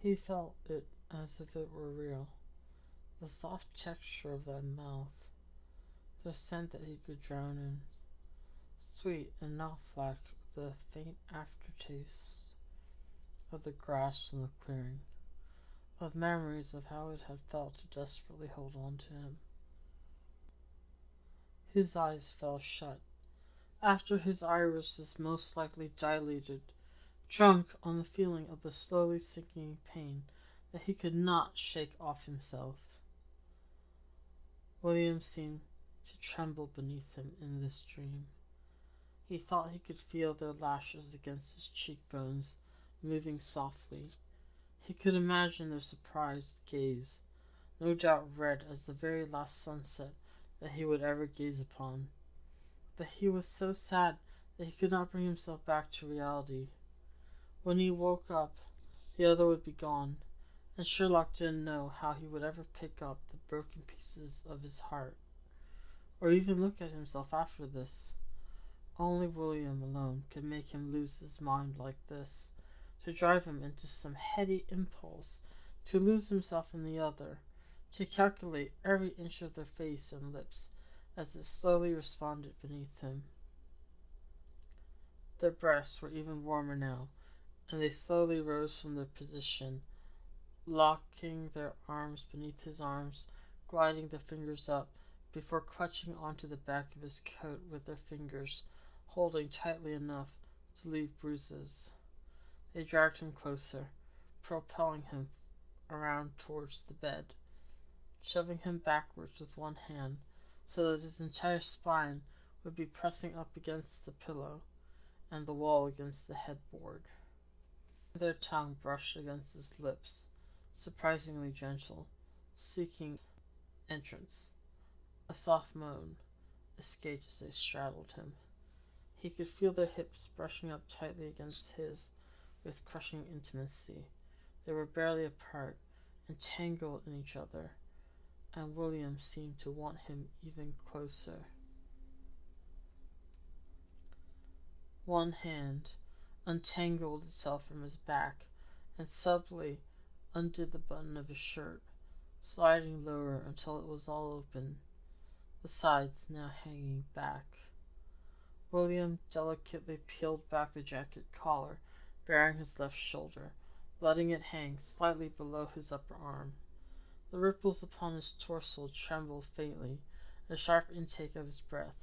He felt it as if it were real. The soft texture of that mouth, the scent that he could drown in, sweet and not flacked with the faint aftertaste of the grass from the clearing, of memories of how it had felt to desperately hold on to him. His eyes fell shut, after his irises most likely dilated, drunk on the feeling of the slowly sinking pain that he could not shake off himself. William seemed to tremble beneath him in this dream. He thought he could feel their lashes against his cheekbones, moving softly. He could imagine their surprised gaze, no doubt red as the very last sunset that he would ever gaze upon. But he was so sad that he could not bring himself back to reality. When he woke up, the other would be gone, and Sherlock didn't know how he would ever pick up the broken pieces of his heart, or even look at himself after this. Only William alone could make him lose his mind like this, to drive him into some heady impulse, to lose himself in the other, to calculate every inch of their face and lips as it slowly responded beneath him. Their breasts were even warmer now, and they slowly rose from their position, locking their arms beneath his arms, gliding their fingers up, before clutching onto the back of his coat with their fingers, holding tightly enough to leave bruises. They dragged him closer, propelling him around towards the bed, shoving him backwards with one hand, so that his entire spine would be pressing up against the pillow, and the wall against the headboard. Their tongue brushed against his lips, surprisingly gentle, seeking entrance. A soft moan escaped as they straddled him. He could feel their hips brushing up tightly against his with crushing intimacy. They were barely apart, entangled in each other, and William seemed to want him even closer. One hand untangled itself from his back and subtly undid the button of his shirt, sliding lower until it was all open, the sides now hanging back. William delicately peeled back the jacket collar, baring his left shoulder, letting it hang slightly below his upper arm. The ripples upon his torso trembled faintly, a sharp intake of his breath,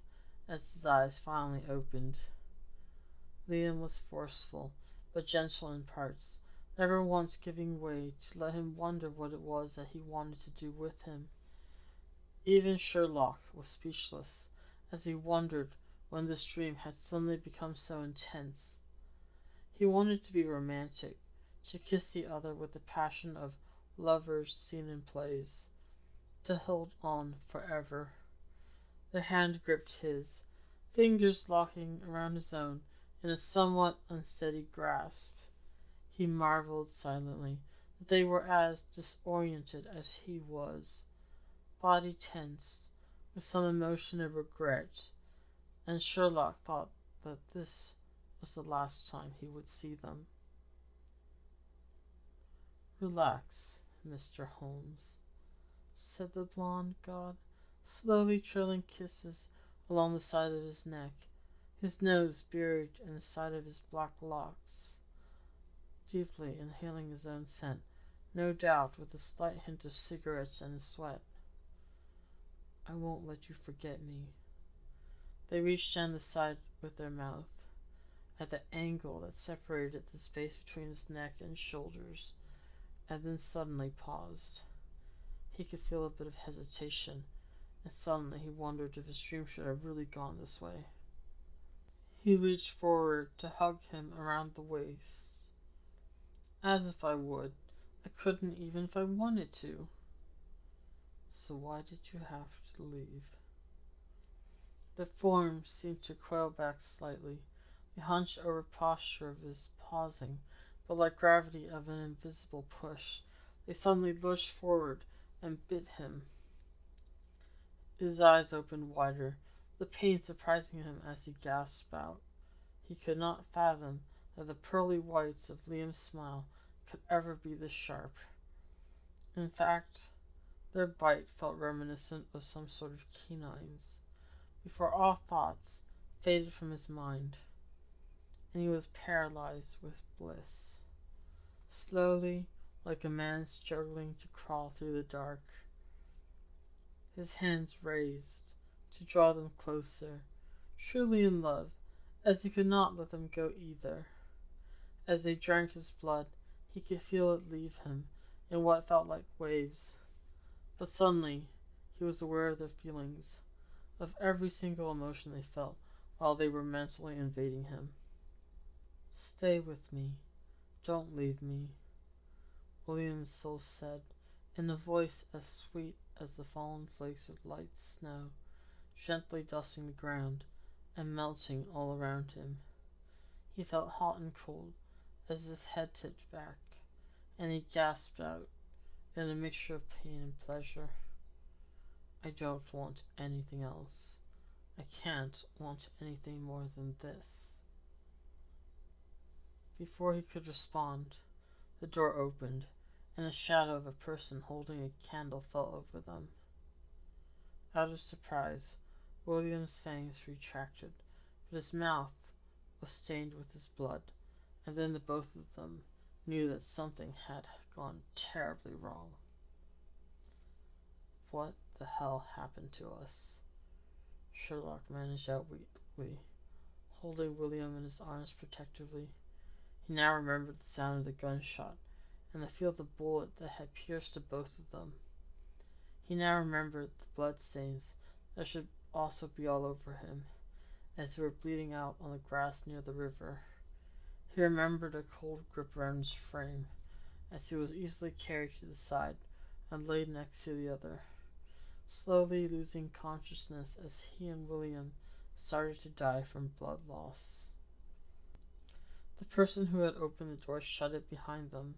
as his eyes finally opened. Liam was forceful, but gentle in parts, never once giving way to let him wonder what it was that he wanted to do with him. Even Sherlock was speechless, as he wondered when this dream had suddenly become so intense. He wanted to be romantic, to kiss the other with the passion of lovers seen in plays, to hold on forever. The hand gripped his, fingers locking around his own in a somewhat unsteady grasp. He marveled silently that they were as disoriented as he was, body tense with some emotion of regret, and Sherlock thought that this was the last time he would see them. "Relax, Mr. Holmes," said the blonde god, slowly trailing kisses along the side of his neck, his nose buried in the side of his black locks, deeply inhaling his own scent, no doubt with a slight hint of cigarettes and sweat. "I won't let you forget me." They reached down the side with their mouth, at the angle that separated the space between his neck and shoulders, and then suddenly paused. He could feel a bit of hesitation, and suddenly he wondered if his dream should have really gone this way. He reached forward to hug him around the waist. "As if I would. I couldn't even if I wanted to." "So why did you have to leave?" The form seemed to coil back slightly, the hunched over posture of his pausing, but like gravity of an invisible push, they suddenly lurched forward and bit him. His eyes opened wider, the pain surprising him as he gasped out. He could not fathom that the pearly whites of Liam's smile could ever be this sharp. In fact, their bite felt reminiscent of some sort of canines, before all thoughts faded from his mind, and he was paralyzed with bliss. Slowly, like a man struggling to crawl through the dark, his hands raised to draw them closer, truly in love, as he could not let them go either. As they drank his blood, he could feel it leave him in what felt like waves. But suddenly, he was aware of their feelings, of every single emotion they felt while they were mentally invading him. Stay with me. Don't leave me, William's soul said, in a voice as sweet as the fallen flakes of light snow, gently dusting the ground and melting all around him. He felt hot and cold as his head tipped back, and he gasped out in a mixture of pain and pleasure, I don't want anything else. I can't want anything more than this. Before he could respond, the door opened, and a shadow of a person holding a candle fell over them. Out of surprise, William's fangs retracted, but his mouth was stained with his blood, and then the both of them knew that something had gone terribly wrong. What the hell happened to us? Sherlock managed out weakly, holding William in his arms protectively. He now remembered the sound of the gunshot and the feel of the bullet that had pierced the both of them. He now remembered the bloodstains that should also be all over him, as they were bleeding out on the grass near the river. He remembered a cold grip around his frame, as he was easily carried to the side and laid next to the other, slowly losing consciousness as he and William started to die from blood loss. The person who had opened the door shut it behind them,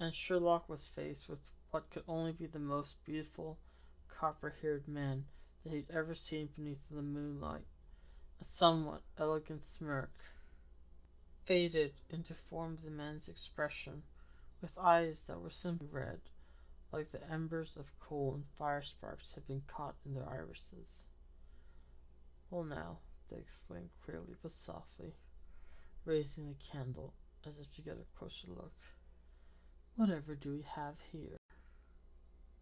and Sherlock was faced with what could only be the most beautiful, copper-haired man that he'd ever seen beneath the moonlight. A somewhat elegant smirk faded into form the man's expression, with eyes that were simply red, like the embers of coal and fire sparks had been caught in their irises. Well now, they exclaimed clearly but softly, raising the candle as if to get a closer look. Whatever do we have here?